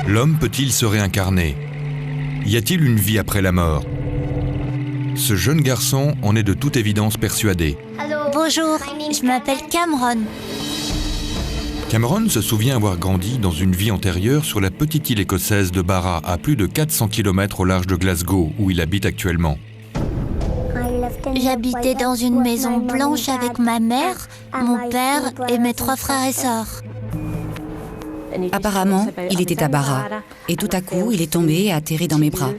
L'homme peut-il se réincarner? Y a-t-il une vie après la mort? Ce jeune garçon en est de toute évidence persuadé. Bonjour, je m'appelle Cameron. Cameron se souvient avoir grandi dans une vie antérieure sur la petite île écossaise de Barra, à plus de 400 km au large de Glasgow, où il habite actuellement. J'habitais dans une maison blanche avec ma mère, mon père et mes 3 frères et sœurs. Apparemment, il était à Barra. Et tout à coup, il est tombé et a atterri dans mes bras.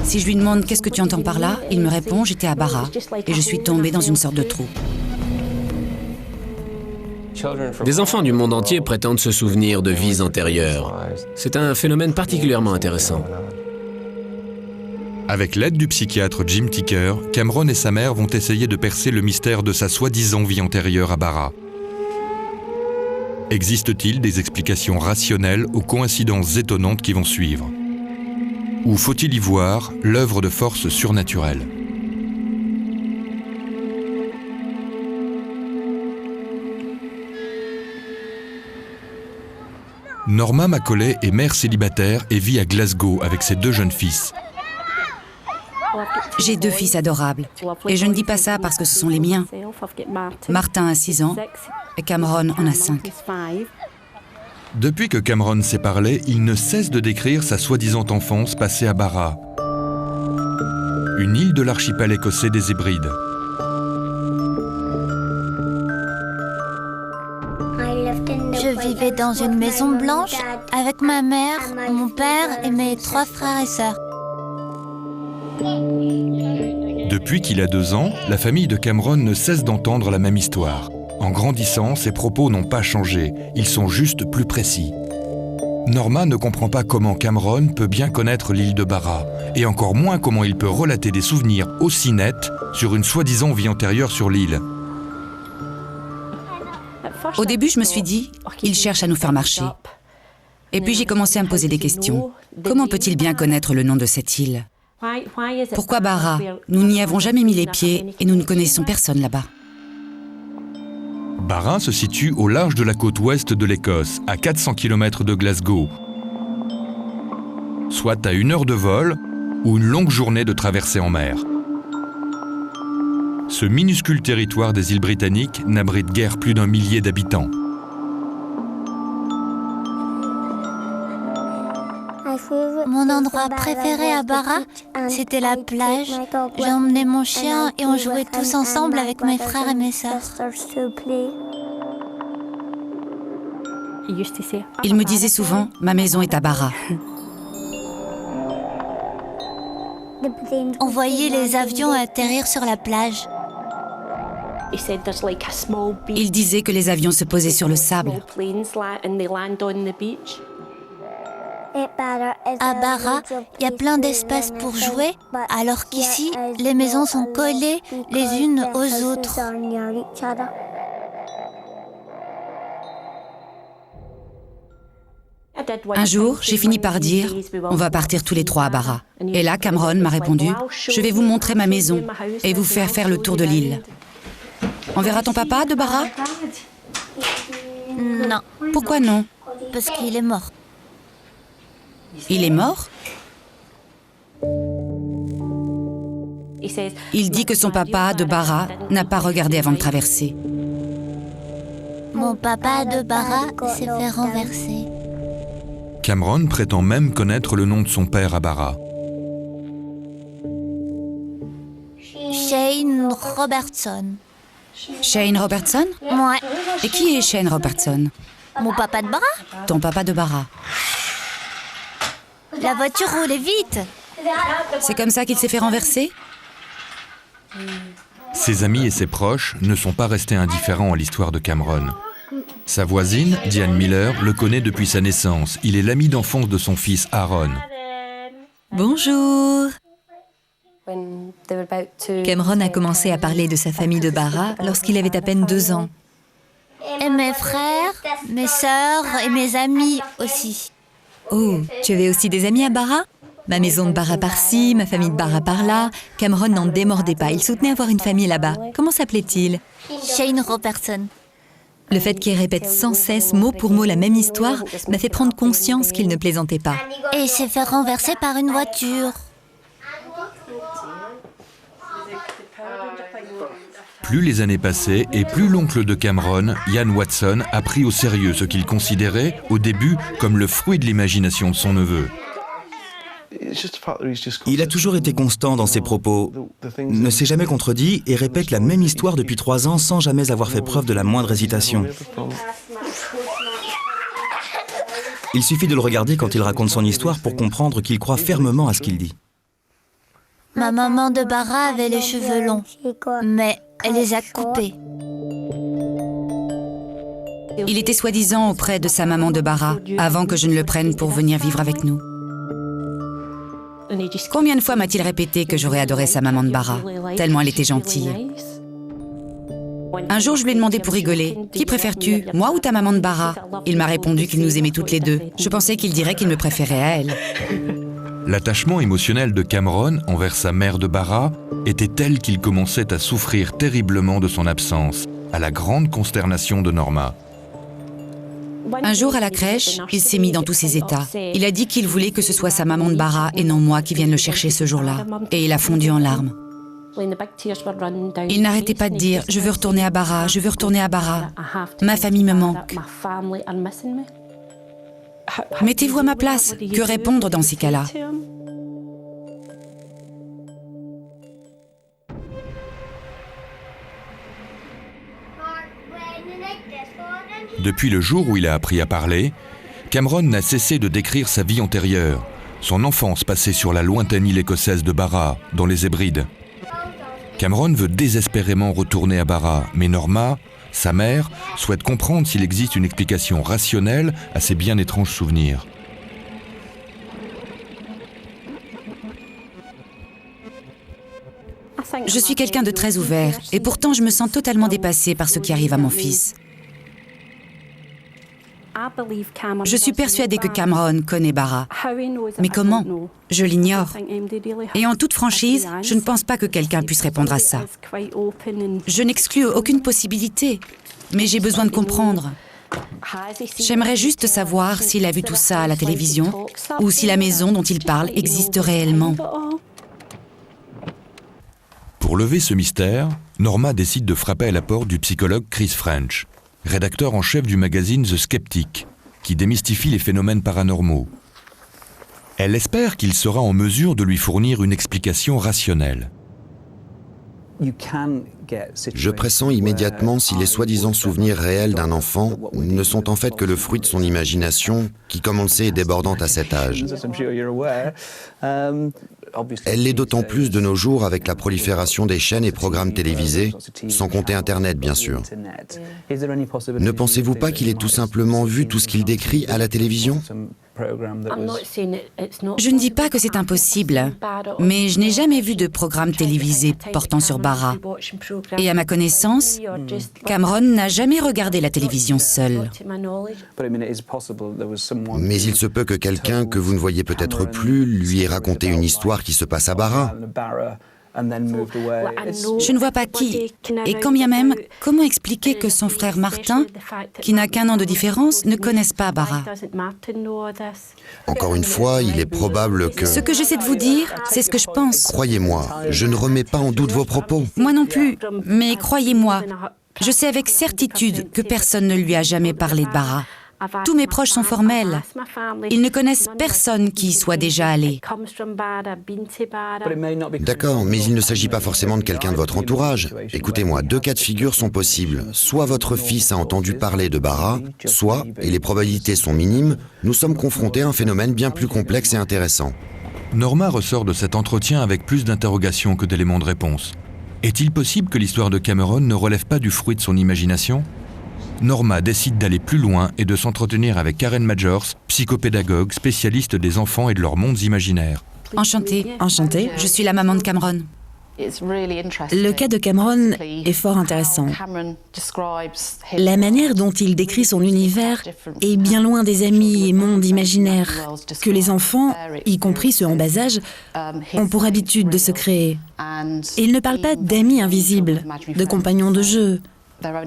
Si je lui demande « Qu'est-ce que tu entends par là ?», il me répond « J'étais à Barra et je suis tombé dans une sorte de trou. » Des enfants du monde entier prétendent se souvenir de vies antérieures. C'est un phénomène particulièrement intéressant. Avec l'aide du psychiatre Jim Ticker, Cameron et sa mère vont essayer de percer le mystère de sa soi-disant vie antérieure à Barra. Existe-t-il des explications rationnelles aux coïncidences étonnantes qui vont suivre? Ou faut-il y voir l'œuvre de forces surnaturelles? Norma Macaulay est mère célibataire et vit à Glasgow avec ses 2 jeunes fils. J'ai 2 fils adorables. Et je ne dis pas ça parce que ce sont les miens. Martin a 6 ans et Cameron en a 5. Depuis que Cameron sait parler, il ne cesse de décrire sa soi-disant enfance passée à Barra, une île de l'archipel écossais des Hébrides. Je vivais dans une maison blanche avec ma mère, mon père et mes 3 frères et sœurs. Depuis qu'il a 2 ans, la famille de Cameron ne cesse d'entendre la même histoire. En grandissant, ses propos n'ont pas changé, ils sont juste plus précis. Norma ne comprend pas comment Cameron peut bien connaître l'île de Barra, et encore moins comment il peut relater des souvenirs aussi nets sur une soi-disant vie antérieure sur l'île. Au début, je me suis dit « Il cherche à nous faire marcher ». Et puis j'ai commencé à me poser des questions. Comment peut-il bien connaître le nom de cette île? Pourquoi Barra? Nous n'y avons jamais mis les pieds et nous ne connaissons personne là-bas. Barra se situe au large de la côte ouest de l'Écosse, à 400 km de Glasgow, soit à 1 heure de vol ou une longue journée de traversée en mer. Ce minuscule territoire des îles britanniques n'abrite guère plus d'1 millier d'habitants. Mon endroit préféré à Barra, c'était la plage. J'emmenais mon chien et on jouait tous ensemble avec mes frères et mes sœurs. Il me disait souvent « Ma maison est à Barra ». On voyait les avions atterrir sur la plage. Il disait que les avions se posaient sur le sable. À Barra, il y a plein d'espace pour jouer, alors qu'ici, les maisons sont collées les unes aux autres. Un jour, j'ai fini par dire « On va partir tous les 3 à Barra ». Et là, Cameron m'a répondu « Je vais vous montrer ma maison et vous faire le tour de l'île. On verra ton papa de Barra ?» Non, Pourquoi non? parce qu'il est mort. Il est mort? Il dit que son papa de Barra n'a pas regardé avant de traverser. Mon papa de Barra s'est fait renverser. Cameron prétend même connaître le nom de son père à Barra. Shane Robertson. Shane Robertson? Ouais, Et qui est Shane Robertson? mon papa de Barra. Ton papa de Barra. La voiture roulait vite. C'est comme ça qu'il s'est fait renverser? Ses amis et ses proches ne sont pas restés indifférents à l'histoire de Cameron. Sa voisine, Diane Miller, le connaît depuis sa naissance. Il est l'ami d'enfance de son fils Aaron. Bonjour. Cameron a commencé à parler de sa famille de Barra lorsqu'il avait à peine 2 ans. Et mes frères, mes sœurs et mes amis aussi. Oh, tu avais aussi des amis à Barra? Ma maison de Barra par-ci, ma famille de Barra par-là. Cameron n'en démordait pas, il soutenait avoir une famille là-bas. Comment s'appelait-il? Shane Robertson. Le fait qu'il répète sans cesse, mot pour mot, la même histoire m'a fait prendre conscience qu'il ne plaisantait pas. Et il s'est fait renverser par une voiture. Plus les années passaient et plus l'oncle de Cameron, Ian Watson, a pris au sérieux ce qu'il considérait, au début, comme le fruit de l'imagination de son neveu. Il a toujours été constant dans ses propos, ne s'est jamais contredit et répète la même histoire depuis 3 ans sans jamais avoir fait preuve de la moindre hésitation. Il suffit de le regarder quand il raconte son histoire pour comprendre qu'il croit fermement à ce qu'il dit. Ma maman de Bara avait les cheveux longs, mais elle les a coupés. Il était soi-disant auprès de sa maman de Bara, avant que je ne le prenne pour venir vivre avec nous. Combien de fois m'a-t-il répété que j'aurais adoré sa maman de Bara, tellement elle était gentille. Un jour, je lui ai demandé pour rigoler, « Qui préfères-tu, moi ou ta maman de Bara ?» Il m'a répondu qu'il nous aimait toutes les deux. Je pensais qu'il dirait qu'il me préférait à elle. L'attachement émotionnel de Cameron envers sa mère de Bara était tel qu'il commençait à souffrir terriblement de son absence, à la grande consternation de Norma. Un jour, à la crèche, il s'est mis dans tous ses états. Il a dit qu'il voulait que ce soit sa maman de Bara et non moi qui vienne le chercher ce jour-là. Et il a fondu en larmes. Il n'arrêtait pas de dire « Je veux retourner à Bara, je veux retourner à Bara. Ma famille me manque. » Mettez-vous à ma place. Que répondre dans ces cas-là? Depuis le jour où il a appris à parler, Cameron n'a cessé de décrire sa vie antérieure, son enfance passée sur la lointaine île écossaise de Bara, dans les Hébrides. Cameron veut désespérément retourner à Bara, mais Norma, sa mère, souhaite comprendre s'il existe une explication rationnelle à ces bien étranges souvenirs. Je suis quelqu'un de très ouvert, et pourtant je me sens totalement dépassée par ce qui arrive à mon fils. Je suis persuadée que Cameron connaît Bara. Mais comment? Je l'ignore. Et en toute franchise, je ne pense pas que quelqu'un puisse répondre à ça. Je n'exclus aucune possibilité, mais j'ai besoin de comprendre. J'aimerais juste savoir s'il a vu tout ça à la télévision ou si la maison dont il parle existe réellement. Pour lever ce mystère, Norma décide de frapper à la porte du psychologue Chris French, rédacteur en chef du magazine The Skeptic, qui démystifie les phénomènes paranormaux. Elle espère qu'il sera en mesure de lui fournir une explication rationnelle. Je pressens immédiatement si les soi-disant souvenirs réels d'un enfant ne sont en fait que le fruit de son imagination, qui, comme on le sait, est débordante à cet âge. Elle l'est d'autant plus de nos jours avec la prolifération des chaînes et programmes télévisés, sans compter Internet, bien sûr. Ne pensez-vous pas qu'il ait tout simplement vu tout ce qu'il décrit à la télévision ? Je ne dis pas que c'est impossible, mais je n'ai jamais vu de programme télévisé portant sur Bara. Et à ma connaissance, Cameron n'a jamais regardé la télévision seul. Mais il se peut que quelqu'un que vous ne voyez peut-être plus lui ait raconté une histoire qui se passe à Bara. Je ne vois pas qui. Et quand bien même, comment expliquer que son frère Martin, qui n'a qu'1 an de différence, ne connaisse pas Bara? Encore une fois, il est probable que... Ce que j'essaie de vous dire, c'est ce que je pense. Croyez-moi, je ne remets pas en doute vos propos. Moi non plus, mais croyez-moi, je sais avec certitude que personne ne lui a jamais parlé de Bara. Tous mes proches sont formels. Ils ne connaissent personne qui y soit déjà allé. D'accord, mais il ne s'agit pas forcément de quelqu'un de votre entourage. Écoutez-moi, 2 cas de figure sont possibles. Soit votre fils a entendu parler de Bara, soit, et les probabilités sont minimes, nous sommes confrontés à un phénomène bien plus complexe et intéressant. Norma ressort de cet entretien avec plus d'interrogations que d'éléments de réponse. Est-il possible que l'histoire de Cameron ne relève pas du fruit de son imagination ? Norma décide d'aller plus loin et de s'entretenir avec Karen Majors, psychopédagogue, spécialiste des enfants et de leurs mondes imaginaires. Enchantée. Enchantée. Je suis la maman de Cameron. Le cas de Cameron est fort intéressant. La manière dont il décrit son univers est bien loin des amis et mondes imaginaires que les enfants, y compris ceux en bas âge, ont pour habitude de se créer. Et il ne parle pas d'amis invisibles, de compagnons de jeu,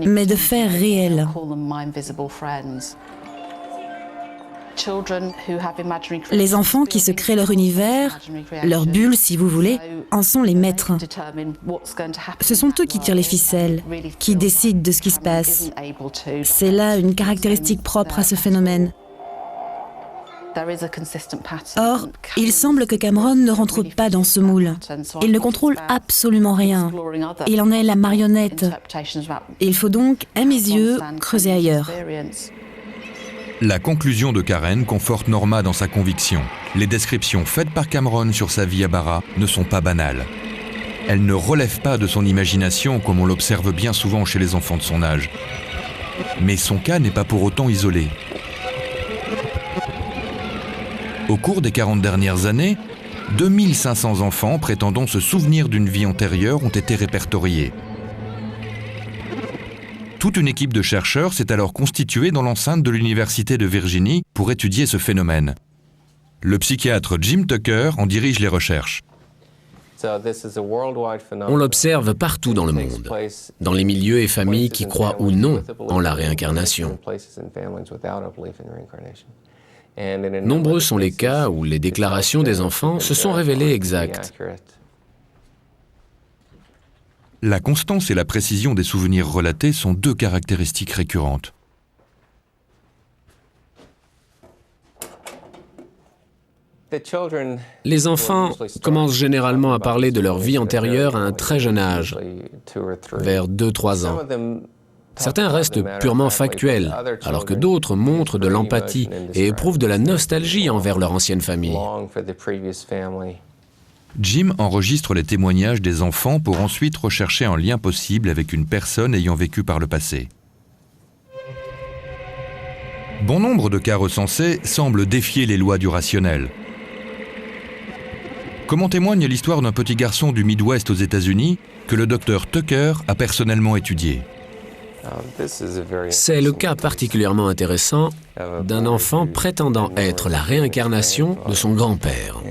mais de faits réels. Les enfants qui se créent leur univers, leur bulle si vous voulez, en sont les maîtres. Ce sont eux qui tirent les ficelles, qui décident de ce qui se passe. C'est là une caractéristique propre à ce phénomène. Or, il semble que Cameron ne rentre pas dans ce moule. Il ne contrôle absolument rien. Il en est la marionnette. Il faut donc, à mes yeux, creuser ailleurs. La conclusion de Karen conforte Norma dans sa conviction. Les descriptions faites par Cameron sur sa vie à Barra ne sont pas banales. Elles ne relèvent pas de son imagination comme on l'observe bien souvent chez les enfants de son âge. Mais son cas n'est pas pour autant isolé. Au cours des 40 dernières années, 2500 enfants prétendant se souvenir d'une vie antérieure ont été répertoriés. Toute une équipe de chercheurs s'est alors constituée dans l'enceinte de l'Université de Virginie pour étudier ce phénomène. Le psychiatre Jim Tucker en dirige les recherches. On l'observe partout dans le monde, dans les milieux et familles qui croient ou non en la réincarnation. Nombreux sont les cas où les déclarations des enfants se sont révélées exactes. La constance et la précision des souvenirs relatés sont deux caractéristiques récurrentes. Les enfants commencent généralement à parler de leur vie antérieure à un très jeune âge, vers 2-3 ans. Certains restent purement factuels, alors que d'autres montrent de l'empathie et éprouvent de la nostalgie envers leur ancienne famille. Jim enregistre les témoignages des enfants pour ensuite rechercher un lien possible avec une personne ayant vécu par le passé. Bon nombre de cas recensés semblent défier les lois du rationnel. Comme en témoigne l'histoire d'un petit garçon du Midwest aux États-Unis que le docteur Tucker a personnellement étudié. C'est le cas particulièrement intéressant d'un enfant prétendant être la réincarnation de son grand-père.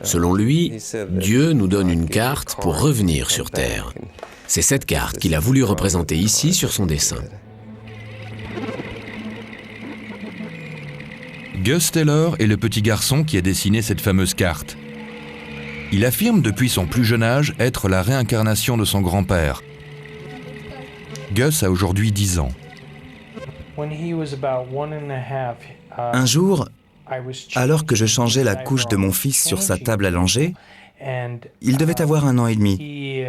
Selon lui, Dieu nous donne une carte pour revenir sur Terre. C'est cette carte qu'il a voulu représenter ici sur son dessin. Gus Taylor est le petit garçon qui a dessiné cette fameuse carte. Il affirme depuis son plus jeune âge être la réincarnation de son grand-père. Gus a aujourd'hui 10 ans. Un jour, alors que je changeais la couche de mon fils sur sa table allongée, il devait avoir 1 an et demi.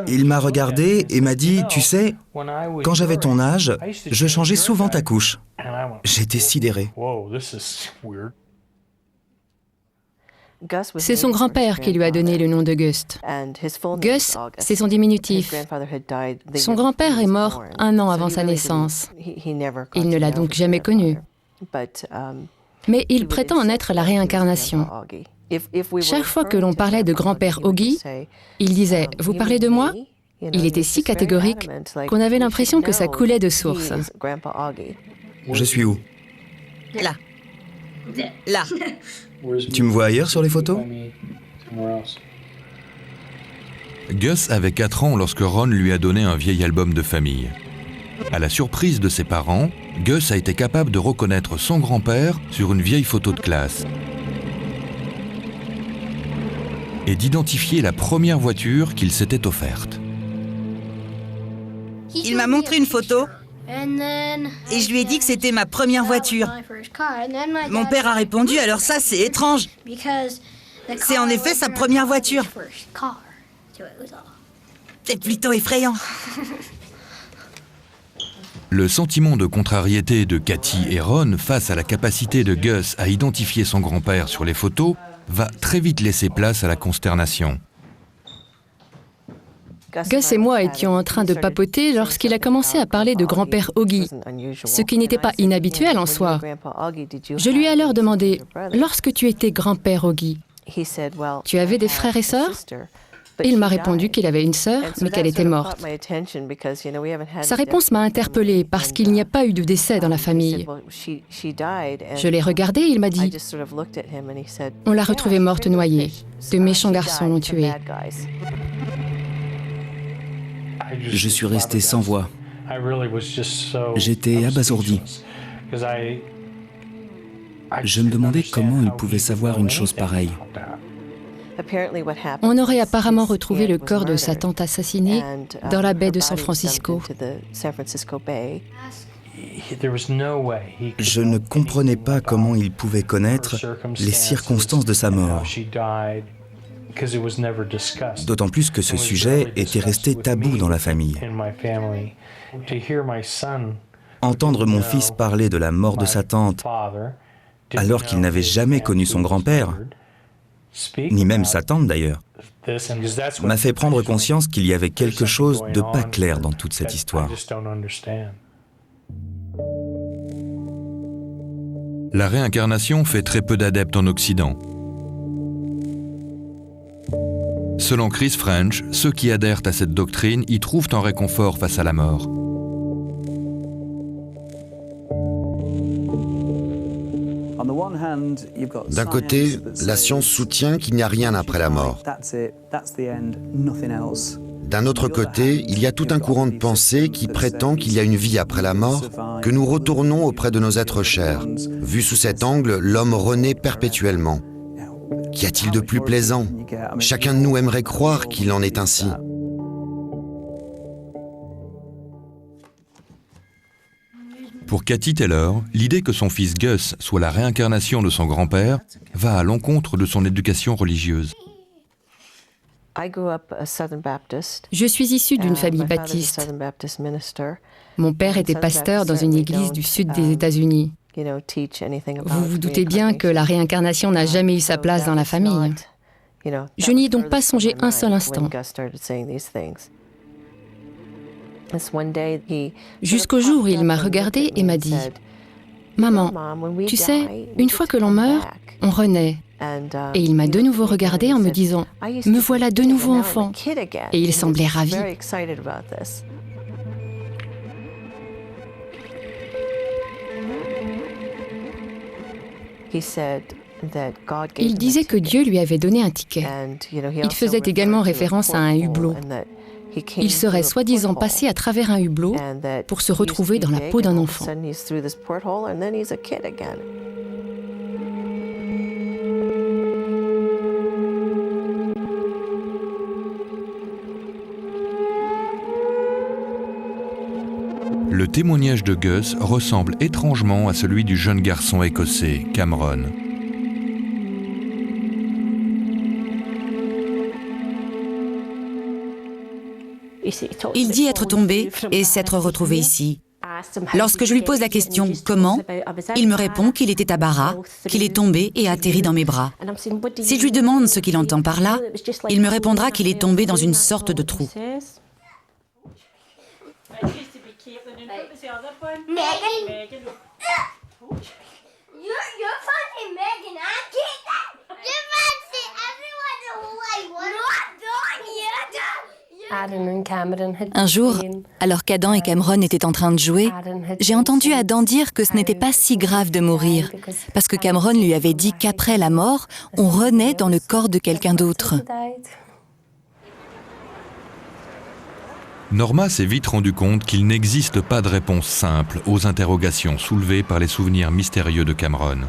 Il m'a regardé et m'a dit « Tu sais, quand j'avais ton âge, je changeais souvent ta couche. » J'étais sidéré. C'est son grand-père qui lui a donné le nom de Gus. Gus, c'est son diminutif. Son grand-père est mort 1 an avant sa naissance. Il ne l'a donc jamais connu. Mais il prétend en être la réincarnation. Chaque fois que l'on parlait de grand-père Augie, il disait « Vous parlez de moi ?» Il était si catégorique qu'on avait l'impression que ça coulait de source. Je suis où? Là. Là. Tu me vois ailleurs sur les photos? Gus avait 4 ans lorsque Ron lui a donné un vieil album de famille. À la surprise de ses parents, Gus a été capable de reconnaître son grand-père sur une vieille photo de classe et d'identifier la première voiture qu'il s'était offerte. Il m'a montré une photo et je lui ai dit que c'était ma première voiture. Mon père a répondu « Alors ça, c'est étrange. C'est en effet sa première voiture. » C'est plutôt effrayant. Le sentiment de contrariété de Cathy et Ron face à la capacité de Gus à identifier son grand-père sur les photos va très vite laisser place à la consternation. Gus et moi étions en train de papoter lorsqu'il a commencé à parler de grand-père Augie, ce qui n'était pas inhabituel en soi. Je lui ai alors demandé « Lorsque tu étais grand-père Augie, tu avais des frères et sœurs ?» Il m'a répondu qu'il avait une sœur, mais qu'elle était morte. Sa réponse m'a interpellée parce qu'il n'y a pas eu de décès dans la famille. Je l'ai regardé et il m'a dit « On l'a retrouvée morte noyée. De méchants garçons l'ont tuée. » Je suis resté sans voix. J'étais abasourdi. Je me demandais comment il pouvait savoir une chose pareille. On aurait apparemment retrouvé le corps de sa tante assassinée dans la baie de San Francisco. Je ne comprenais pas comment il pouvait connaître les circonstances de sa mort. D'autant plus que ce sujet était resté tabou dans la famille. Entendre mon fils parler de la mort de sa tante alors qu'il n'avait jamais connu son grand-père, ni même sa tante d'ailleurs, m'a fait prendre conscience qu'il y avait quelque chose de pas clair dans toute cette histoire. La réincarnation fait très peu d'adeptes en Occident. Selon Chris French, ceux qui adhèrent à cette doctrine y trouvent un réconfort face à la mort. D'un côté, la science soutient qu'il n'y a rien après la mort. D'un autre côté, il y a tout un courant de pensée qui prétend qu'il y a une vie après la mort, que nous retournons auprès de nos êtres chers. Vu sous cet angle, l'homme renaît perpétuellement. Qu'y a-t-il de plus plaisant? Chacun de nous aimerait croire qu'il en est ainsi. Pour Cathy Taylor, l'idée que son fils Gus soit la réincarnation de son grand-père va à l'encontre de son éducation religieuse. Je suis issue d'une famille baptiste. Mon père était pasteur dans une église du sud des États-Unis. Vous vous doutez bien que la réincarnation n'a jamais eu sa place dans la famille. Je n'y ai donc pas songé un seul instant. Jusqu'au jour où il m'a regardé et m'a dit « Maman, tu sais, une fois que l'on meurt, on renaît. » Et il m'a de nouveau regardé en me disant « Me voilà de nouveau enfant. » Et il semblait ravi. Il disait que Dieu lui avait donné un ticket. Il faisait également référence à un hublot. Il serait soi-disant passé à travers un hublot pour se retrouver dans la peau d'un enfant. Le témoignage de Gus ressemble étrangement à celui du jeune garçon écossais, Cameron. Il dit être tombé et s'être retrouvé ici. Lorsque je lui pose la question « Comment ?», il me répond qu'il était à Barra, qu'il est tombé et atterri dans mes bras. Si je lui demande ce qu'il entend par là, il me répondra qu'il est tombé dans une sorte de trou. Un jour, alors qu'Adam et Cameron étaient en train de jouer, j'ai entendu Adam dire que ce n'était pas si grave de mourir, parce que Cameron lui avait dit qu'après la mort, on renaît dans le corps de quelqu'un d'autre. Norma s'est vite rendu compte qu'il n'existe pas de réponse simple aux interrogations soulevées par les souvenirs mystérieux de Cameron.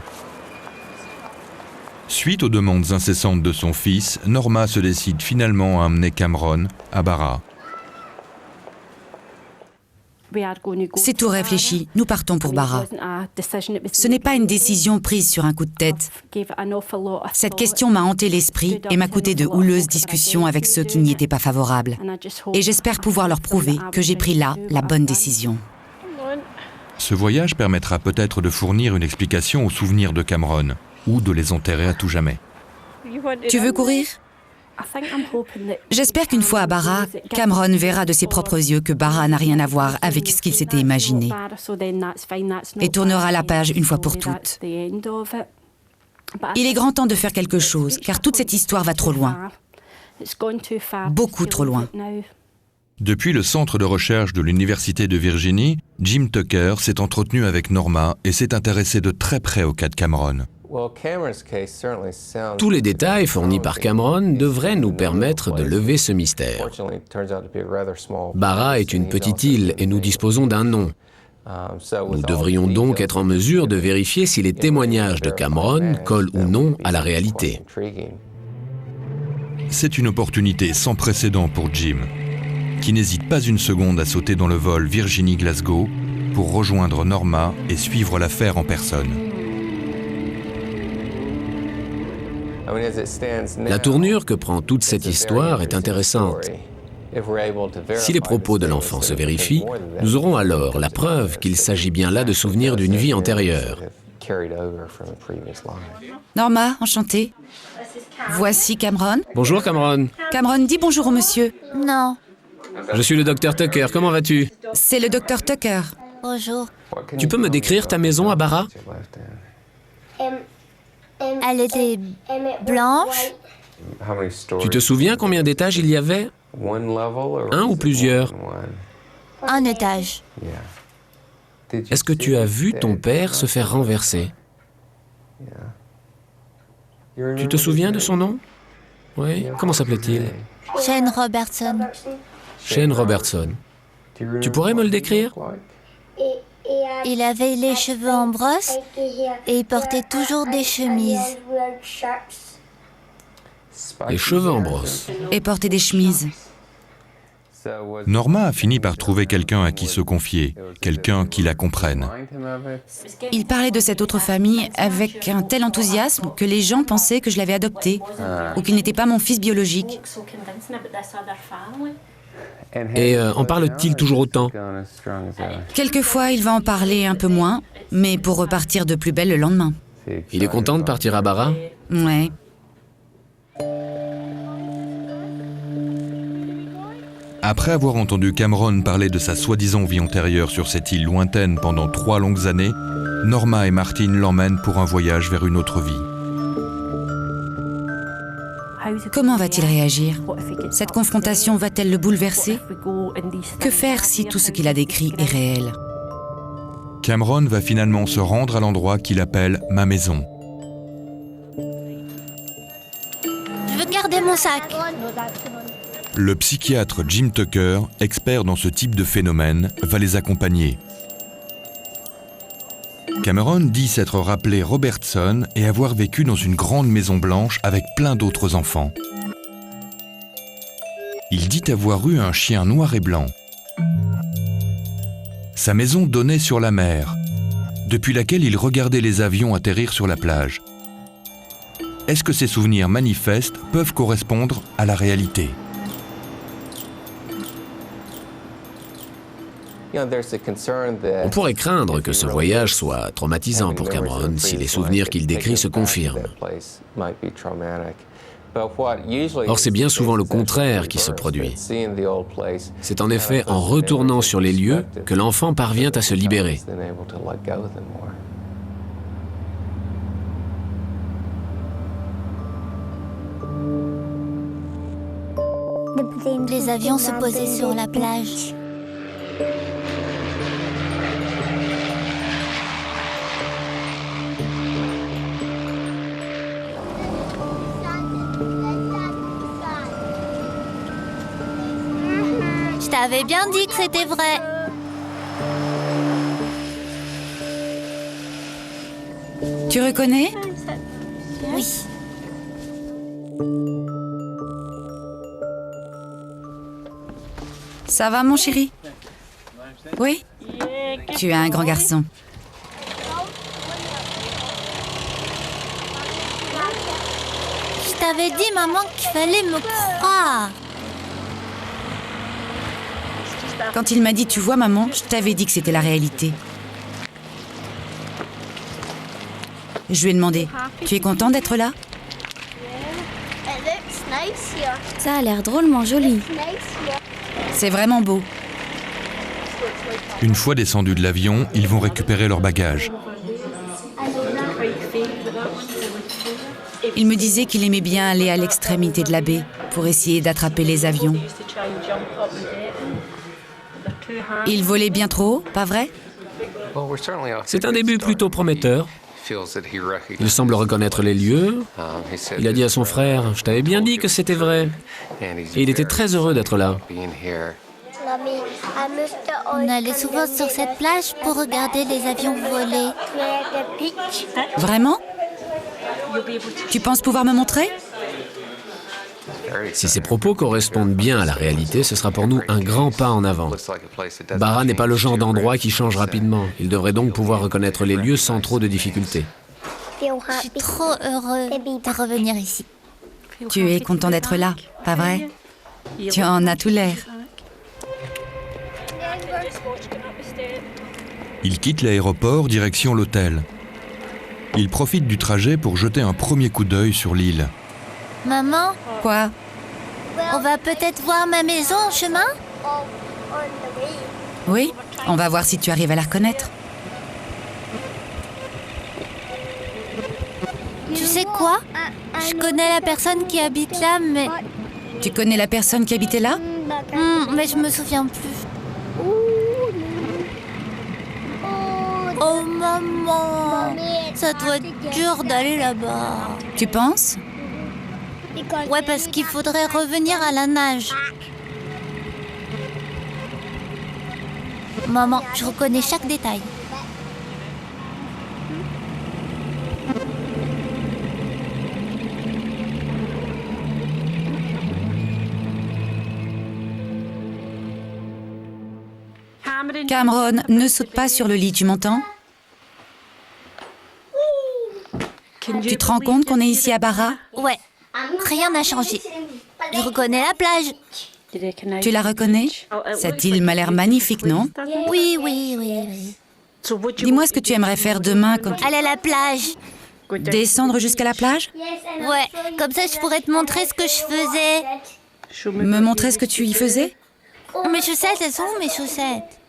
Suite aux demandes incessantes de son fils, Norma se décide finalement à amener Cameron à Barra. C'est tout réfléchi, nous partons pour Barra. Ce n'est pas une décision prise sur un coup de tête. Cette question m'a hanté l'esprit et m'a coûté de houleuses discussions avec ceux qui n'y étaient pas favorables. Et j'espère pouvoir leur prouver que j'ai pris là la bonne décision. Ce voyage permettra peut-être de fournir une explication aux souvenirs de Cameron, ou de les enterrer à tout jamais. Tu veux courir ? J'espère qu'une fois à Barra, Cameron verra de ses propres yeux que Barra n'a rien à voir avec ce qu'il s'était imaginé et tournera la page une fois pour toutes. Il est grand temps de faire quelque chose, car toute cette histoire va trop loin. Beaucoup trop loin. Depuis le centre de recherche de l'Université de Virginie, Jim Tucker s'est entretenu avec Norma et s'est intéressé de très près au cas de Cameron. Tous les détails fournis par Cameron devraient nous permettre de lever ce mystère. Barra est une petite île et nous disposons d'un nom. Nous devrions donc être en mesure de vérifier si les témoignages de Cameron collent ou non à la réalité. C'est une opportunité sans précédent pour Jim, qui n'hésite pas une seconde à sauter dans le vol Virginie-Glasgow pour rejoindre Norma et suivre l'affaire en personne. La tournure que prend toute cette histoire est intéressante. Si les propos de l'enfant se vérifient, nous aurons alors la preuve qu'il s'agit bien là de souvenirs d'une vie antérieure. Norma, enchantée. Voici Cameron. Bonjour Cameron. Cameron, dis bonjour au monsieur. Non. Je suis le docteur Tucker, comment vas-tu? C'est le docteur Tucker. Bonjour. Tu peux me décrire ta maison à Barra? Elle était blanche. Tu te souviens combien d'étages il y avait? Un ou plusieurs? Un étage. Est-ce que tu as vu ton père se faire renverser? Tu te souviens de son nom? Oui, comment s'appelait-il? Shane Robertson. Shane Robertson. Tu pourrais me le décrire? Il avait les cheveux en brosse et il portait toujours des chemises. Les cheveux en brosse. Et portait des chemises. Norma a fini par trouver quelqu'un à qui se confier, quelqu'un qui la comprenne. Il parlait de cette autre famille avec un tel enthousiasme que les gens pensaient que je l'avais adopté ou qu'il n'était pas mon fils biologique. Et en parle-t-il toujours autant? Quelquefois, il va en parler un peu moins, mais pour repartir de plus belle le lendemain. Il est content de partir à Barra? Ouais. Après avoir entendu Cameron parler de sa soi-disant vie antérieure sur cette île lointaine pendant 3 longues années, Norma et Martine l'emmènent pour un voyage vers une autre vie. Comment va-t-il réagir? Cette confrontation va-t-elle le bouleverser? Que faire si tout ce qu'il a décrit est réel? Cameron va finalement se rendre à l'endroit qu'il appelle « ma maison ». Je veux garder mon sac. Le psychiatre Jim Tucker, expert dans ce type de phénomène, va les accompagner. Cameron dit s'être rappelé Robertson et avoir vécu dans une grande maison blanche avec plein d'autres enfants. Il dit avoir eu un chien noir et blanc. Sa maison donnait sur la mer, depuis laquelle il regardait les avions atterrir sur la plage. Est-ce que ces souvenirs manifestes peuvent correspondre à la réalité ? On pourrait craindre que ce voyage soit traumatisant pour Cameron si les souvenirs qu'il décrit se confirment. Or, c'est bien souvent le contraire qui se produit. C'est en effet en retournant sur les lieux que l'enfant parvient à se libérer. Les avions se posaient sur la plage. Je t'avais bien dit que c'était vrai. Tu reconnais? Oui. Ça va, mon chéri? Oui? Tu es un grand garçon. Je t'avais dit, maman, qu'il fallait me croire. Quand il m'a dit « Tu vois, maman », je t'avais dit que c'était la réalité. Je lui ai demandé « Tu es content d'être là ?» Ça a l'air drôlement joli. C'est vraiment beau. Une fois descendus de l'avion, ils vont récupérer leurs bagages. Il me disait qu'il aimait bien aller à l'extrémité de la baie pour essayer d'attraper les avions. Il volait bien trop haut, pas vrai? C'est un début plutôt prometteur. Il semble reconnaître les lieux. Il a dit à son frère, « Je t'avais bien dit que c'était vrai. » Et il était très heureux d'être là. On allait souvent sur cette plage pour regarder les avions voler. Vraiment? Tu penses pouvoir me montrer? Si ces propos correspondent bien à la réalité, ce sera pour nous un grand pas en avant. Barra n'est pas le genre d'endroit qui change rapidement. Il devrait donc pouvoir reconnaître les lieux sans trop de difficultés. Je suis trop heureux de revenir ici. Tu es content d'être là, pas vrai? Tu en as tout l'air. Il quitte l'aéroport direction l'hôtel. Il profite du trajet pour jeter un premier coup d'œil sur l'île. Maman, Quoi? on va peut-être voir ma maison en chemin? Oui, on va voir si tu arrives à la reconnaître. Tu sais quoi? Je connais la personne qui habite là, mais... Tu connais la personne qui habitait là? mais je me souviens plus. Oh maman, ça doit être dur d'aller là-bas. Tu penses? Ouais, parce qu'il faudrait revenir à la nage. Maman, je reconnais chaque détail. Cameron, ne saute pas sur le lit, tu m'entends? Tu te rends compte qu'on est ici à Barra? Ouais, rien n'a changé. Je reconnais la plage. Tu la reconnais? Cette île m'a l'air magnifique, non? Oui. Dis-moi ce que tu aimerais faire demain quand Aller à la plage. Descendre jusqu'à la plage? Ouais, comme ça je pourrais te montrer ce que je faisais. Me montrer ce que tu y faisais? Mes chaussettes, elles sont où mes chaussettes?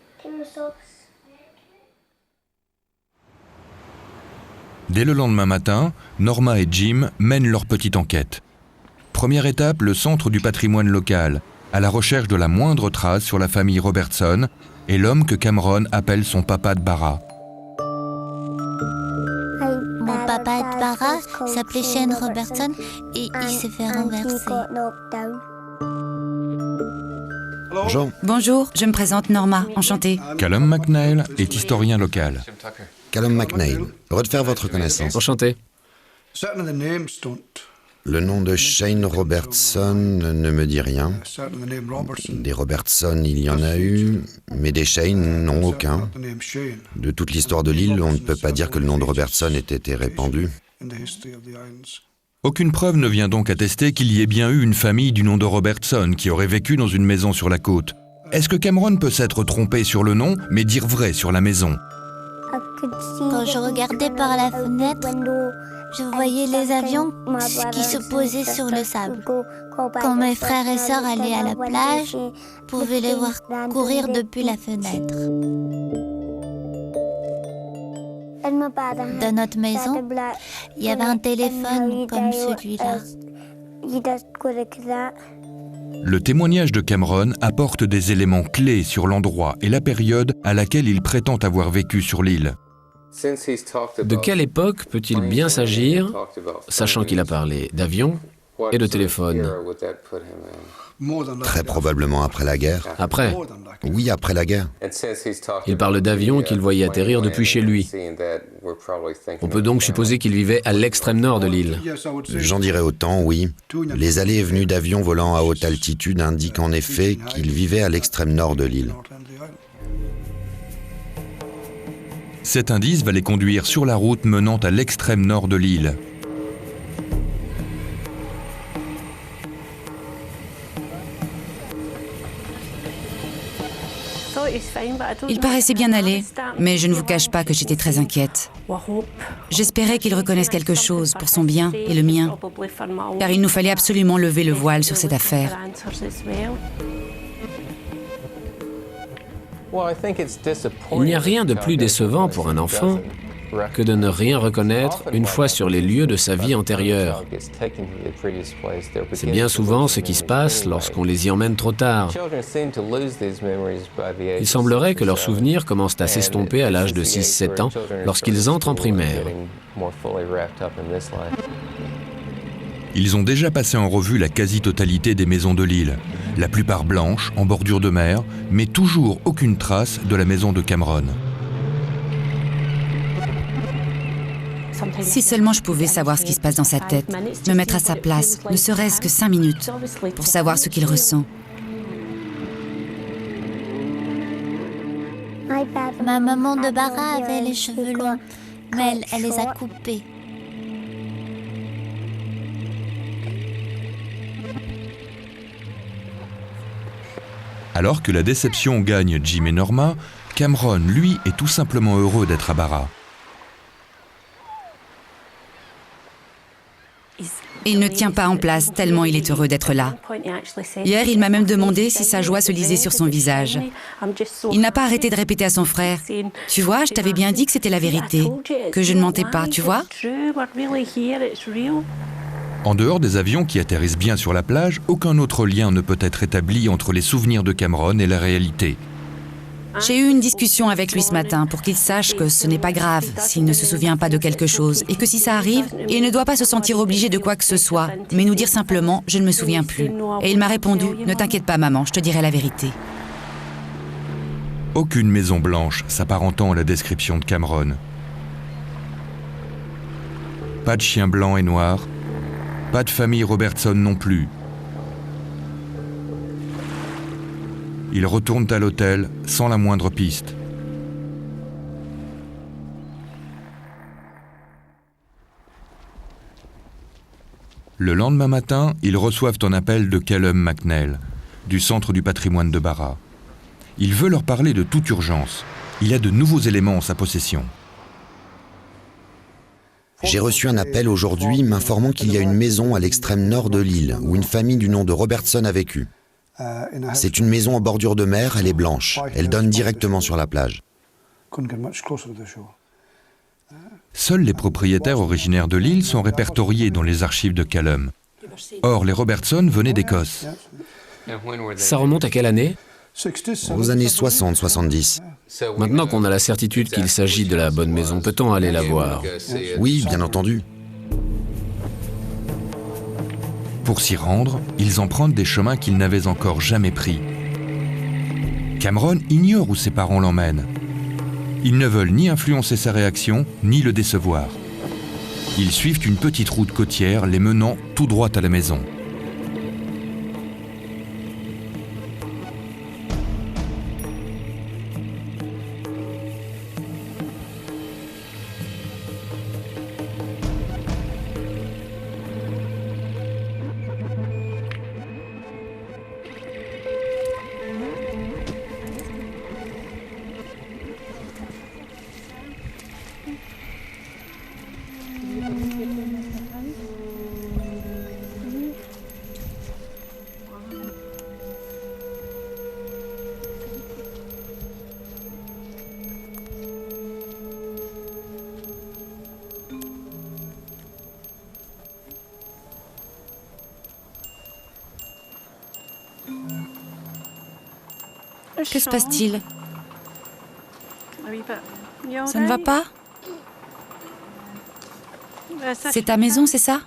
Dès le lendemain matin, Norma et Jim mènent leur petite enquête. Première étape, le centre du patrimoine local, à la recherche de la moindre trace sur la famille Robertson et l'homme que Cameron appelle son papa de Barra. Mon papa de Barra s'appelait Shane Robertson et il s'est fait renverser. Bonjour. Bonjour, je me présente Norma, enchantée. Callum McNeil est historien local. Callum McNeil. Heureux de faire votre connaissance. Enchanté. Le nom de Shane Robertson ne me dit rien. Des Robertson, il y en a eu, mais des Shane, non, aucun. De toute l'histoire de l'île, on ne peut pas dire que le nom de Robertson ait été répandu. Aucune preuve ne vient donc attester qu'il y ait bien eu une famille du nom de Robertson qui aurait vécu dans une maison sur la côte. Est-ce que Cameron peut s'être trompé sur le nom, mais dire vrai sur la maison? Quand je regardais par la fenêtre, je voyais les avions qui se posaient sur le sable. Quand mes frères et sœurs allaient à la plage, je pouvais les voir courir depuis la fenêtre. Dans notre maison, il y avait un téléphone comme celui-là. Le témoignage de Cameron apporte des éléments clés sur l'endroit et la période à laquelle il prétend avoir vécu sur l'île. De quelle époque peut-il bien s'agir, sachant qu'il a parlé d'avion et de téléphone? Très probablement après la guerre. Après, Oui, après la guerre. il parle d'avions qu'il voyait atterrir depuis chez lui. On peut donc supposer qu'il vivait à l'extrême nord de l'île. J'en dirais autant, oui. Les allées et venues d'avions volant à haute altitude indiquent en effet qu'il vivait à l'extrême nord de l'île. Cet indice va les conduire sur la route menant à l'extrême nord de l'île. Il paraissait bien aller, mais je ne vous cache pas que j'étais très inquiète. J'espérais qu'il reconnaisse quelque chose pour son bien et le mien, car il nous fallait absolument lever le voile sur cette affaire. Il n'y a rien de plus décevant pour un enfant que de ne rien reconnaître une fois sur les lieux de sa vie antérieure. C'est bien souvent ce qui se passe lorsqu'on les y emmène trop tard. Il semblerait que leurs souvenirs commencent à s'estomper à l'âge de 6-7 ans lorsqu'ils entrent en primaire. Ils ont déjà passé en revue la quasi-totalité des maisons de l'île, la plupart blanches, en bordure de mer, mais toujours aucune trace de la maison de Cameron. Si seulement je pouvais savoir ce qui se passe dans sa tête, me mettre à sa place, ne serait-ce que 5 minutes, pour savoir ce qu'il ressent. Ma maman de Bara avait les cheveux longs, mais elle les a coupés. Alors que la déception gagne Jim et Norma, Cameron, lui, est tout simplement heureux d'être à Bara. Il ne tient pas en place tellement il est heureux d'être là. Hier, il m'a même demandé si sa joie se lisait sur son visage. Il n'a pas arrêté de répéter à son frère « Tu vois, je t'avais bien dit que c'était la vérité, que je ne mentais pas, tu vois ?» En dehors des avions qui atterrissent bien sur la plage, aucun autre lien ne peut être établi entre les souvenirs de Cameron et la réalité. J'ai eu une discussion avec lui ce matin pour qu'il sache que ce n'est pas grave s'il ne se souvient pas de quelque chose et que si ça arrive, il ne doit pas se sentir obligé de quoi que ce soit, mais nous dire simplement « je ne me souviens plus ». Et il m'a répondu « ne t'inquiète pas maman, je te dirai la vérité ». Aucune maison blanche s'apparentant à la description de Cameron. Pas de chien blanc et noir, pas de famille Robertson non plus. Ils retournent à l'hôtel sans la moindre piste. Le lendemain matin, ils reçoivent un appel de Callum McNeil, du Centre du patrimoine de Bara. Il veut leur parler de toute urgence. Il a de nouveaux éléments en sa possession. J'ai reçu un appel aujourd'hui m'informant qu'il y a une maison à l'extrême nord de l'île où une famille du nom de Robertson a vécu. C'est une maison en bordure de mer, elle est blanche. Elle donne directement sur la plage. Seuls les propriétaires originaires de l'île sont répertoriés dans les archives de Callum. Or, les Robertson venaient d'Écosse. Ça remonte à quelle année? Aux années 60-70. Maintenant qu'on a la certitude qu'il s'agit de la bonne maison, peut-on aller la voir? Oui, bien entendu. Pour s'y rendre, ils empruntent des chemins qu'ils n'avaient encore jamais pris. Cameron ignore où ses parents l'emmènent. Ils ne veulent ni influencer sa réaction, ni le décevoir. Ils suivent une petite route côtière les menant tout droit à la maison. Que se passe-t-il? Ça ne va pas? C'est ta maison, c'est ça?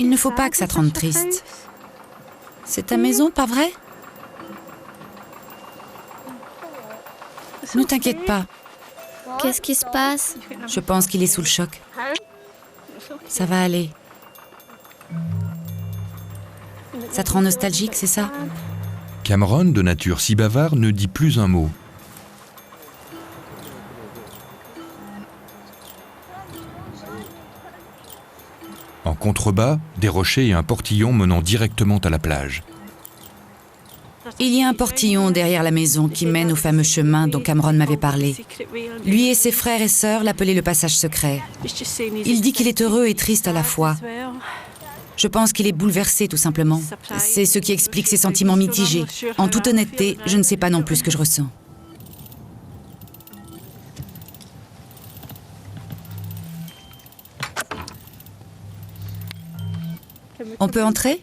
Il ne faut pas que ça te rende triste. C'est ta maison, pas vrai? Ne t'inquiète pas. Qu'est-ce qui se passe? Je pense qu'il est sous le choc. Ça va aller. Ça te rend nostalgique, c'est ça? Cameron, de nature si bavard, ne dit plus un mot. En contrebas, des rochers et un portillon menant directement à la plage. Il y a un portillon derrière la maison qui mène au fameux chemin dont Cameron m'avait parlé. Lui et ses frères et sœurs l'appelaient le passage secret. Il dit qu'il est heureux et triste à la fois. Je pense qu'il est bouleversé, tout simplement. C'est ce qui explique ses sentiments mitigés. En toute honnêteté, je ne sais pas non plus ce que je ressens. On peut entrer ?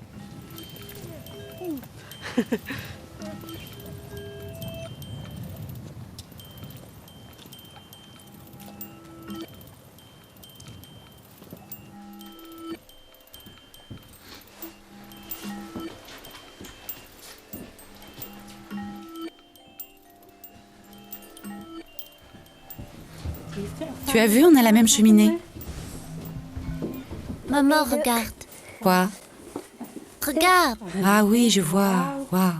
Tu as vu, on a la même cheminée. Maman, regarde. Quoi ? Regarde. Ah oui, je vois. Waouh.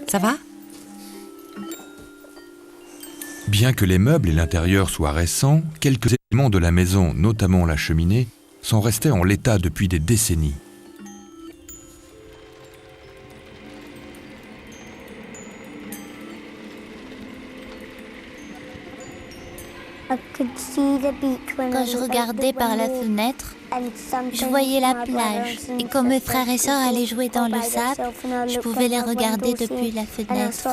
Ça va ? Bien que les meubles et l'intérieur soient récents, quelques éléments de la maison, notamment la cheminée, sont restés en l'état depuis des décennies. Quand je regardais par la fenêtre, je voyais la plage. Et quand mes frères et sœurs allaient jouer dans le sable, je pouvais les regarder depuis la fenêtre.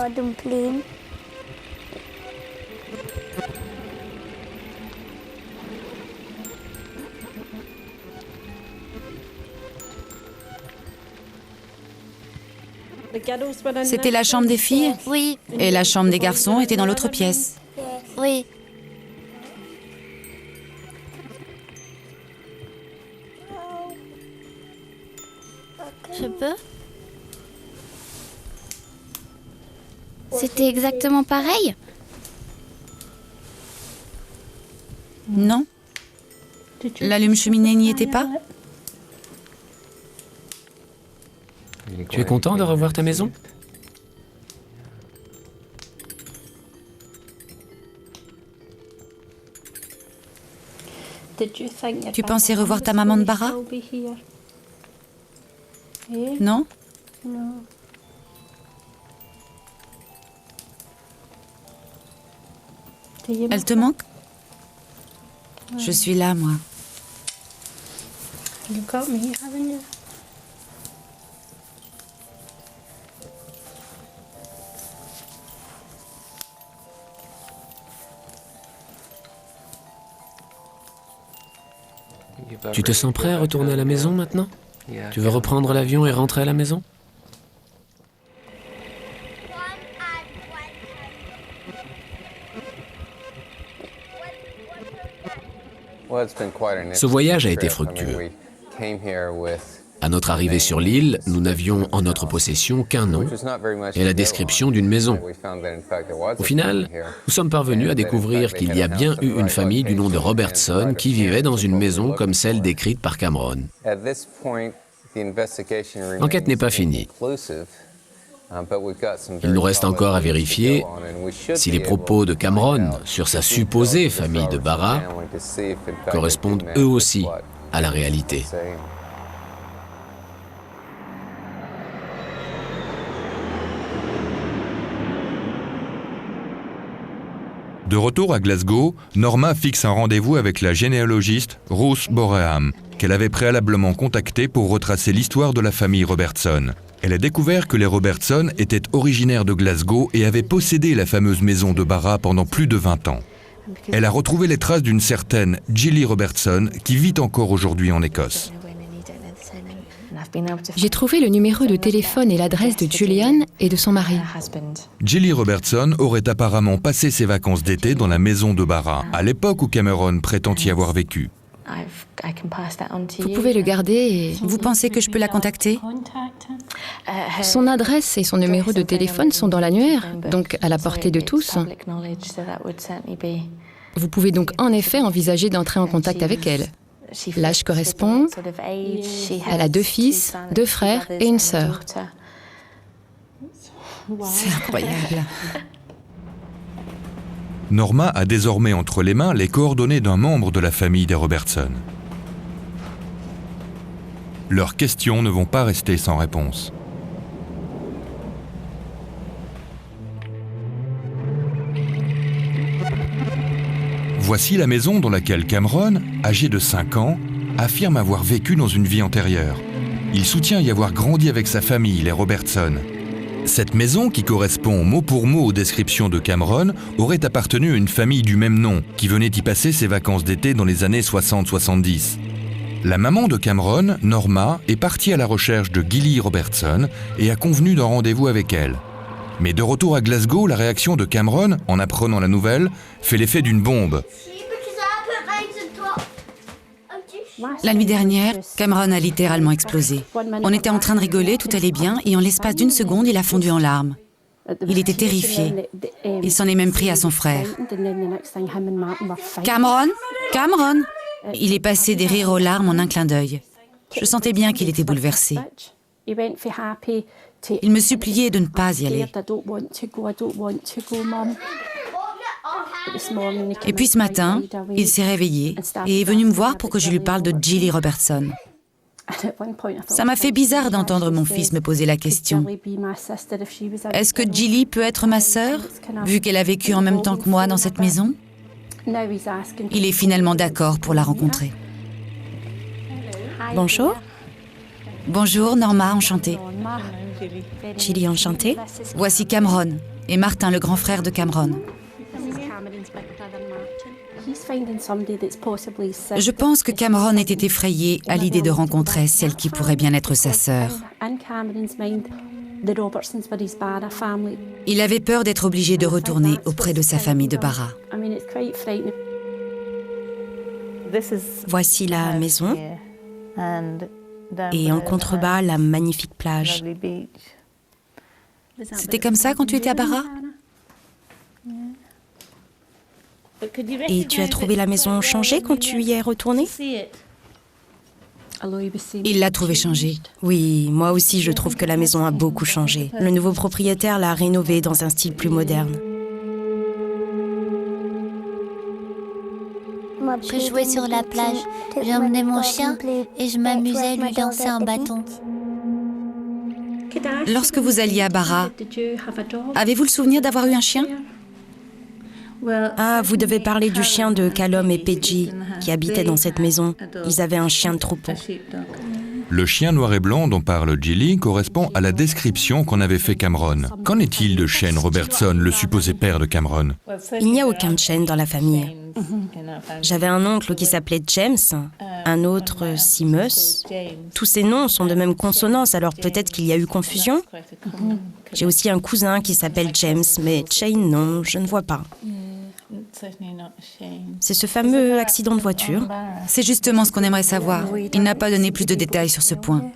C'était la chambre des filles ? Oui, Et la chambre des garçons était dans l'autre pièce. oui. Je peux ? C'était exactement pareil ? Non ? L'allume-cheminée n'y était pas ? Tu es content de revoir ta maison ? Tu pensais revoir ta maman de Bara ? Non ? Elle te manque ? Je suis là, moi. Tu te sens prêt à retourner à la maison maintenant ? Tu veux reprendre l'avion et rentrer à la maison ? Ce voyage a été fructueux. À notre arrivée sur l'île, nous n'avions en notre possession qu'un nom et la description d'une maison. Au final, nous sommes parvenus à découvrir qu'il y a bien eu une famille du nom de Robertson qui vivait dans une maison comme celle décrite par Cameron. L'enquête n'est pas finie. Il nous reste encore à vérifier si les propos de Cameron sur sa supposée famille de Bara correspondent eux aussi à la réalité. De retour à Glasgow, Norma fixe un rendez-vous avec la généalogiste Ruth Boreham, qu'elle avait préalablement contactée pour retracer l'histoire de la famille Robertson. Elle a découvert que les Robertson étaient originaires de Glasgow et avaient possédé la fameuse maison de Bara pendant plus de 20 ans. Elle a retrouvé les traces d'une certaine Gilly Robertson qui vit encore aujourd'hui en Écosse. J'ai trouvé le numéro de téléphone et l'adresse de Julian et de son mari. Gilly Robertson aurait apparemment passé ses vacances d'été dans la maison de Bara, à l'époque où Cameron prétend y avoir vécu. Vous pouvez le garder et... Vous pensez que je peux la contacter ? Son adresse et son numéro de téléphone sont dans l'annuaire, donc à la portée de tous. Vous pouvez donc en effet envisager d'entrer en contact avec elle. L'âge correspond. Elle a 2 fils, 2 frères et une sœur. C'est incroyable. Norma a désormais entre les mains les coordonnées d'un membre de la famille des Robertson. Leurs questions ne vont pas rester sans réponse. Voici la maison dans laquelle Cameron, âgé de 5 ans, affirme avoir vécu dans une vie antérieure. Il soutient y avoir grandi avec sa famille, les Robertson. Cette maison, qui correspond mot pour mot aux descriptions de Cameron, aurait appartenu à une famille du même nom, qui venait y passer ses vacances d'été dans les années 60-70. La maman de Cameron, Norma, est partie à la recherche de Gilly Robertson et a convenu d'un rendez-vous avec elle. Mais de retour à Glasgow, la réaction de Cameron, en apprenant la nouvelle, fait l'effet d'une bombe. La nuit dernière, Cameron a littéralement explosé. On était en train de rigoler, tout allait bien, et en l'espace d'une seconde, il a fondu en larmes. Il était terrifié. Il s'en est même pris à son frère. « Cameron, Cameron !» Il est passé des rires aux larmes en un clin d'œil. Je sentais bien qu'il était bouleversé. Il me suppliait de ne pas y aller. Et puis ce matin, il s'est réveillé et est venu me voir pour que je lui parle de Gilly Robertson. Ça m'a fait bizarre d'entendre mon fils me poser la question. Est-ce que Gilly peut être ma sœur, vu qu'elle a vécu en même temps que moi dans cette maison ? Il est finalement d'accord pour la rencontrer. Bonjour. Bonjour, Norma, enchantée. Gilly, enchantée. Voici Cameron et Martin, le grand frère de Cameron. Je pense que Cameron était effrayé à l'idée de rencontrer celle qui pourrait bien être sa sœur. Il avait peur d'être obligé de retourner auprès de sa famille de Barra. Voici la maison et en contrebas la magnifique plage. C'était comme ça quand tu étais à Barra ? Et tu as trouvé la maison changée quand tu y es retourné ? Il l'a trouvée changée. Oui, moi aussi je trouve que la maison a beaucoup changé. Le nouveau propriétaire l'a rénovée dans un style plus moderne. Je jouais sur la plage, j'emmenais mon chien et je m'amusais à lui lancer un bâton. Lorsque vous alliez à Barra, avez-vous le souvenir d'avoir eu un chien ? Ah, vous devez parler du chien de Callum et Peggy qui habitaient dans cette maison. Ils avaient un chien de troupeau. Le chien noir et blanc dont parle Gilly correspond à la description qu'en avait fait Cameron. Qu'en est-il de Shane Robertson, le supposé père de Cameron ? Il n'y a aucun Shane dans la famille. J'avais un oncle qui s'appelait James, un autre Seamus. Tous ces noms sont de même consonance, alors peut-être qu'il y a eu confusion. J'ai aussi un cousin qui s'appelle James, mais Shane, non, je ne vois pas. C'est ce fameux accident de voiture. C'est justement ce qu'on aimerait savoir. Il n'a pas donné plus de détails sur ce point.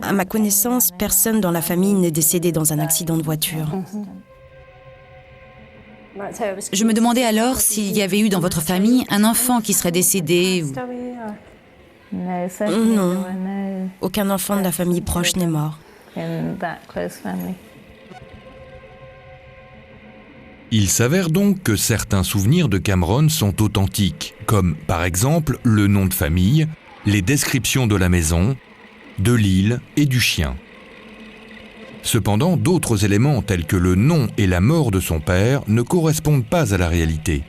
À ma connaissance, personne dans la famille n'est décédé dans un accident de voiture. Je me demandais alors s'il y avait eu dans votre famille un enfant qui serait décédé ou... Non, aucun enfant de la famille proche n'est mort. Il s'avère donc que certains souvenirs de Cameron sont authentiques, comme par exemple le nom de famille, les descriptions de la maison, de l'île et du chien. Cependant, d'autres éléments tels que le nom et la mort de son père ne correspondent pas à la réalité.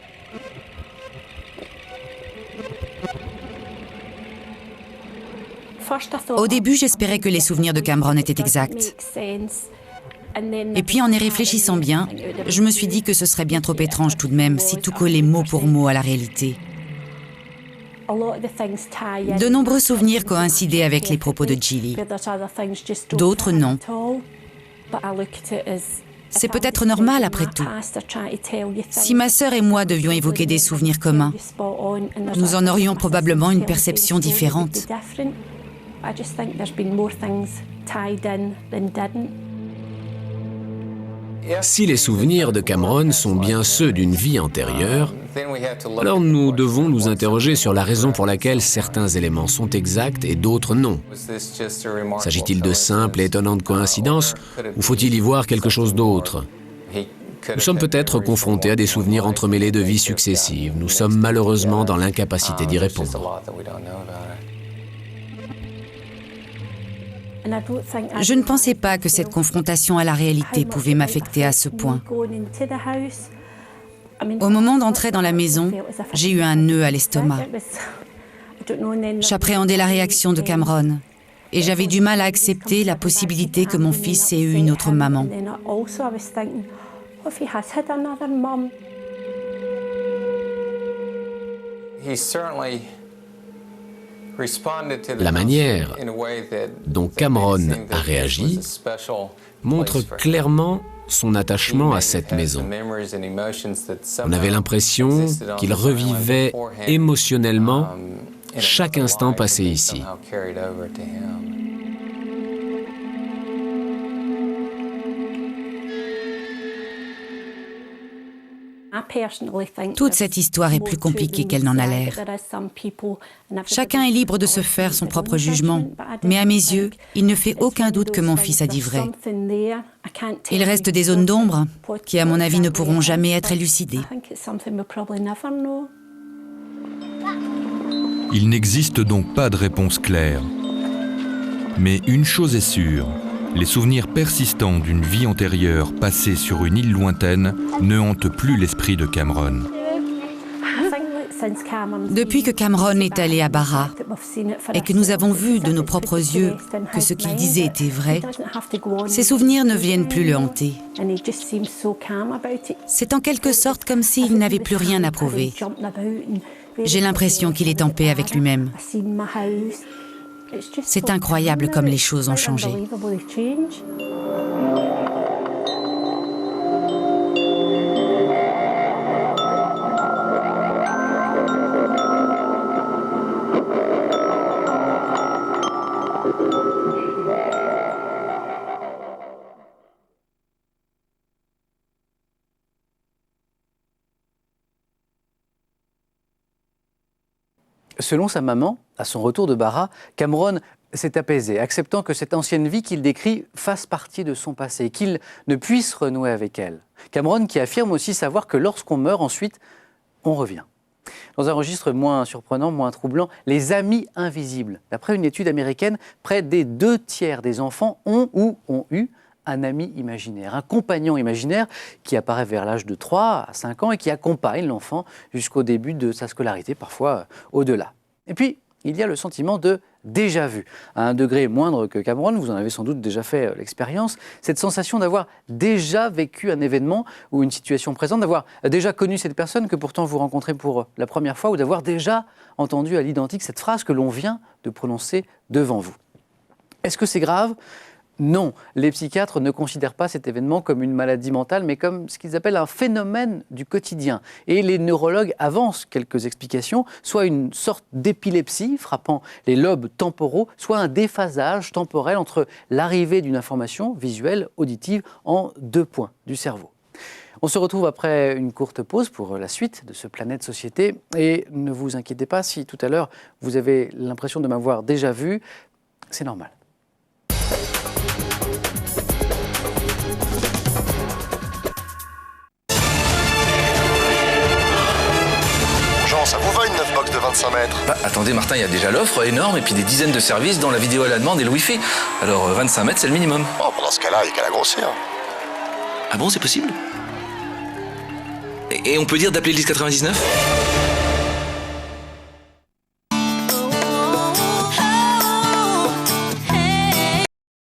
Au début, j'espérais que les souvenirs de Cameron étaient exacts. Et puis, en y réfléchissant bien, je me suis dit que ce serait bien trop étrange tout de même si tout collait mot pour mot à la réalité. De nombreux souvenirs coïncidaient avec les propos de Gilly. D'autres, non. C'est peut-être normal après tout. Si ma sœur et moi devions évoquer des souvenirs communs, nous en aurions probablement une perception différente. Si les souvenirs de Cameron sont bien ceux d'une vie antérieure, alors nous devons nous interroger sur la raison pour laquelle certains éléments sont exacts et d'autres non. S'agit-il de simples et étonnantes coïncidences ou faut-il y voir quelque chose d'autre ? Nous sommes peut-être confrontés à des souvenirs entremêlés de vies successives. Nous sommes malheureusement dans l'incapacité d'y répondre. Je ne pensais pas que cette confrontation à la réalité pouvait m'affecter à ce point. Au moment d'entrer dans la maison, j'ai eu un nœud à l'estomac. J'appréhendais la réaction de Cameron. Et j'avais du mal à accepter la possibilité que mon fils ait eu une autre maman. La manière dont Cameron a réagi montre clairement son attachement à cette maison. On avait l'impression qu'il revivait émotionnellement chaque instant passé ici. Toute cette histoire est plus compliquée qu'elle n'en a l'air. Chacun est libre de se faire son propre jugement, mais à mes yeux, il ne fait aucun doute que mon fils a dit vrai. Il reste des zones d'ombre qui, à mon avis, ne pourront jamais être élucidées. Il n'existe donc pas de réponse claire. Mais une chose est sûre, les souvenirs persistants d'une vie antérieure passée sur une île lointaine ne hantent plus l'esprit de Cameron. Depuis que Cameron est allé à Barra et que nous avons vu de nos propres yeux que ce qu'il disait était vrai, ses souvenirs ne viennent plus le hanter. C'est en quelque sorte comme s'il n'avait plus rien à prouver. J'ai l'impression qu'il est en paix avec lui-même. C'est incroyable comme les choses ont changé. Selon sa maman, à son retour de Barra, Cameron s'est apaisé, acceptant que cette ancienne vie qu'il décrit fasse partie de son passé, qu'il ne puisse renouer avec elle. Cameron qui affirme aussi savoir que lorsqu'on meurt ensuite, on revient. Dans un registre moins surprenant, moins troublant, les amis invisibles. D'après une étude américaine, près des 2/3 des enfants ont ou ont eu un ami imaginaire, un compagnon imaginaire qui apparaît vers l'âge de 3 à 5 ans et qui accompagne l'enfant jusqu'au début de sa scolarité, parfois au-delà. Et puis, il y a le sentiment de déjà-vu. À un degré moindre que Cameron, vous en avez sans doute déjà fait l'expérience, cette sensation d'avoir déjà vécu un événement ou une situation présente, d'avoir déjà connu cette personne que pourtant vous rencontrez pour la première fois ou d'avoir déjà entendu à l'identique cette phrase que l'on vient de prononcer devant vous. Est-ce que c'est grave ? Non, les psychiatres ne considèrent pas cet événement comme une maladie mentale, mais comme ce qu'ils appellent un phénomène du quotidien. Et les neurologues avancent quelques explications, soit une sorte d'épilepsie frappant les lobes temporaux, soit un déphasage temporel entre l'arrivée d'une information visuelle, auditive, en 2 points du cerveau. On se retrouve après une courte pause pour la suite de ce Planète Société. Et ne vous inquiétez pas si tout à l'heure vous avez l'impression de m'avoir déjà vu, c'est normal. Ça vous va une 9 box de 25 mètres? Bah, attendez Martin, il y a déjà l'offre énorme et puis des dizaines de services dont la vidéo à la demande et le Wi-Fi. Alors 25 mètres c'est le minimum. Oh, dans ce cas-là, il n'y a qu'à la grossir. Ah bon, c'est possible? Et on peut dire d'appeler le 1099?